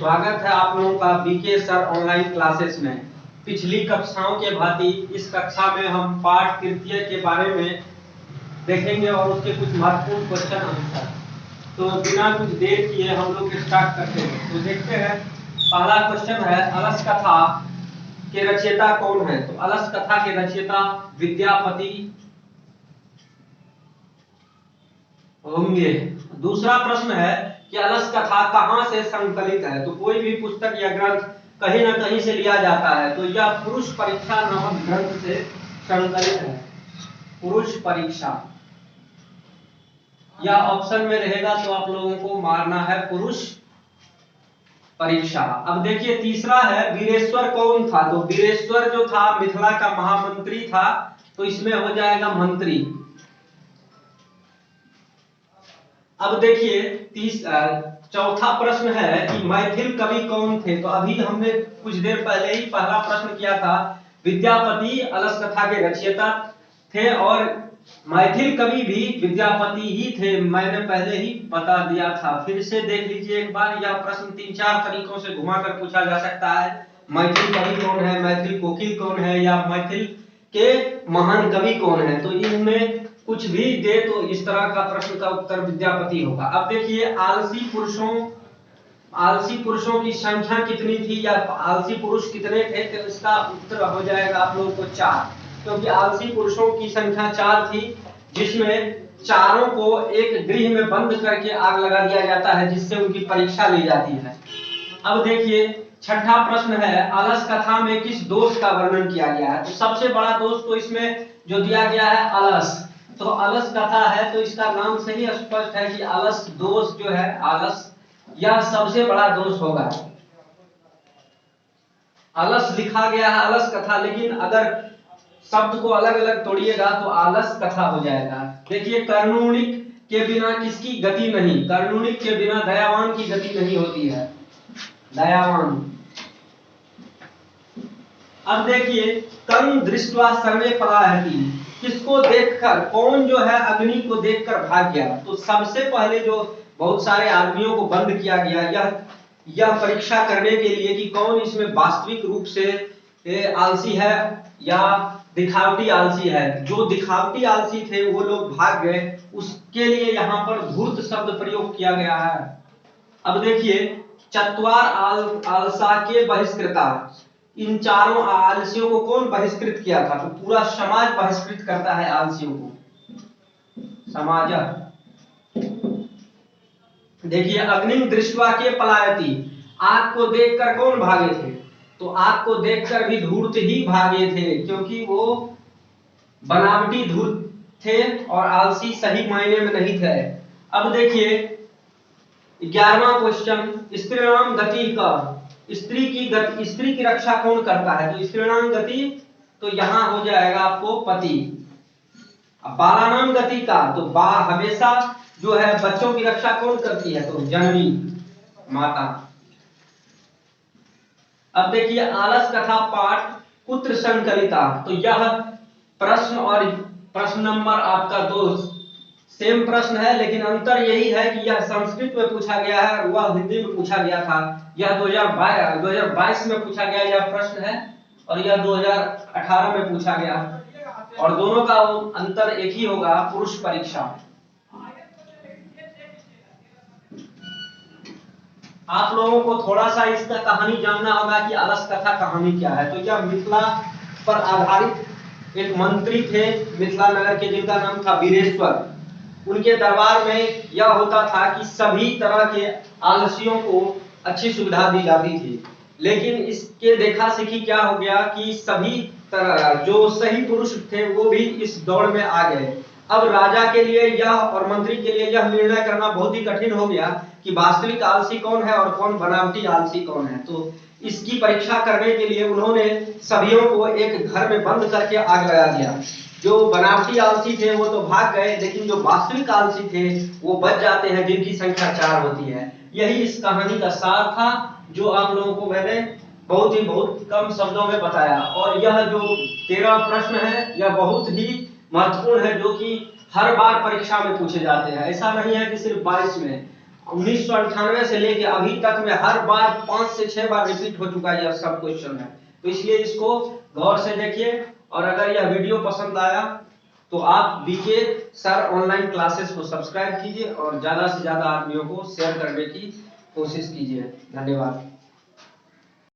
स्वागत है आप लोगों का बीके सर ऑनलाइन क्लासेस में। पिछली कक्षाओं के भांति इस कक्षा में हम पाठ तृतीय के बारे में देखेंगे और उसके कुछ महत्वपूर्ण क्वेश्चन आंसर। तो बिना कुछ देर किए हम लोग स्टार्ट करते हैं। तो देखते हैं, पहला क्वेश्चन है, अलस कथा के रचयिता कौन है? तो अलस कथा के रचयिता विद्यापति होंगे। दूसरा प्रश्न है कि अलस कथा कहां से संकलित है? तो कोई भी पुस्तक या ग्रंथ कहीं ना कहीं से लिया जाता है, तो यह पुरुष परीक्षा नामक ग्रंथ से संकलित है। पुरुष परीक्षा यह ऑप्शन में रहेगा, तो आप लोगों को मारना है पुरुष परीक्षा। अब देखिए तीसरा है, वीरेश्वर कौन था? तो वीरेश्वर जो था मिथिला का महामंत्री था, तो इसमें हो जाएगा मंत्री। अब देखिए चौथा प्रश्न है कि मैथिल कवि कौन थे? तो अभी हमने कुछ देर पहले ही पहला प्रश्न किया था, विद्यापति अलस कथा के रचयिता थे और मैथिल कवि भी विद्यापति ही थे। मैंने पहले ही बता दिया था, फिर से देख लीजिए एक बार। यह प्रश्न 3-4 तरीकों से घुमाकर पूछा जा सकता है। मैथिल कवि कौन है, मैथिल कोकिल कौन है, या मैथिल के महान कवि कौन है? तो इनमें कुछ भी दे तो इस तरह का प्रश्न का उत्तर विद्यापति होगा। अब देखिए आलसी पुरुषों की संख्या कितनी थी, या आलसी पुरुष कितने थे? तो इसका उत्तर हो जाएगा आप लोगों को 4, क्योंकि आलसी पुरुषों की संख्या 4 थी, जिसमें चारों को एक गृह में बंद करके आग लगा दिया जाता है, जिससे उनकी परीक्षा ली जाती है। अब देखिए छठा प्रश्न है, अलस कथा में किस दोष का वर्णन किया गया है? तो सबसे बड़ा दोष तो इसमें जो दिया गया है अलस, तो अलस कथा है, तो इसका नाम से ही स्पष्ट है कि अलस दोष जो है, आलस, यह सबसे बड़ा दोष होगा। अलस लिखा गया है अलस कथा, लेकिन अगर शब्द को अलग अलग तोड़िएगा तो आलस कथा हो जाएगा। देखिए कर्णुनिक के बिना किसकी गति नहीं? कर्णुनिक के बिना दयावान की गति नहीं होती है, दयावान। अब देखिए कं दृष्ट्वा सर्वे पलायति, किसको देखकर, कौन जो है अग्नि को देखकर भाग गया? तो सबसे पहले जो बहुत सारे आदमियों को बंद किया गया, यह परीक्षा करने के लिए कि कौन इसमें वास्तविक रूप से आलसी है या दिखावटी आलसी है। जो दिखावटी आलसी थे वो लोग भाग गए, उसके लिए यहाँ पर धूर्त शब्द प्रयोग किया गया है। अब देखिए चत्वार आलसा के बहिष्कृता, इन चारों आलसियों को कौन बहिष्कृत किया था? तो पूरा समाज बहिष्कृत करता है आलसियों को, समाज। देखिए अग्निम दृष्ट्वा के पलायति, आग को देखकर कौन भागे थे? तो आग को देखकर भी धूर्त ही भागे थे, क्योंकि वो बनावटी धूर्त थे और आलसी सही मायने में नहीं थे। अब देखिए 11वां क्वेश्चन, स्त्रीणाम गति का, स्त्री की रक्षा कौन करता है? तो स्त्रीणाम गति, तो यहां हो जाएगा आपको पति। अब बालानाम गति का, तो हमेशा जो है बच्चों की रक्षा कौन करती है? तो जननी, माता। अब देखिए आलस कथा पाठ कुत्र संकलिता, तो यह प्रश्न और प्रश्न नंबर आपका 2 सेम प्रश्न है, लेकिन अंतर यही है कि यह संस्कृत में पूछा गया है और वह हिंदी में पूछा गया था। यह 2022 में पूछा गया यह प्रश्न है, और यह 2018 में पूछा गया, और दोनों का अंतर एक ही होगा, पुरुष परीक्षा। आप लोगों को थोड़ा सा इसका कहानी जानना होगा कि अलस कथा कहानी क्या है। तो यह मिथिला पर आधारित एक मंत्री थे मिथिला नगर के, जिनका नाम था वीरेश्वर। उनके दरबार में यह होता था कि सभी तरह के आलसियों को अच्छी सुविधा दी जाती थी, लेकिन इसके देखा सीखी क्या हो गया कि सभी तरह जो सही पुरुष थे वो भी इस दौड़ में आ गए। अब राजा के लिए यह और मंत्री के लिए यह निर्णय करना बहुत ही कठिन हो गया कि वास्तविक आलसी कौन है और कौन बनावटी आलसी कौन है। तो इसकी परीक्षा करने के लिए उन्होंने सभीयों को एक घर में बंद करके आग लगा दिया। जो बनावटी आलसी थे वो तो भाग गए, लेकिन जो वास्तविक आलसी थे वो बच जाते हैं, जिनकी संख्या 4 होती है। यही इस कहानी का सार था, जो आप लोगों को मैंने बहुत कम शब्दों में बताया। और यह जो 13 प्रश्न है यह बहुत ही महत्वपूर्ण है, जो कि हर बार परीक्षा में पूछे जाते हैं। ऐसा नहीं है कि सिर्फ 22 में, 1998 से लेके अभी तक में हर बार 5 से 6 बार रिपीट हो चुका है यह सब क्वेश्चन है। तो इसलिए इसको गौर से देखिए, और अगर यह वीडियो पसंद आया तो आप बीके सर ऑनलाइन क्लासेस को सब्सक्राइब कीजिए और ज्यादा से ज्यादा आदमियों को शेयर करने की कोशिश कीजिए। धन्यवाद।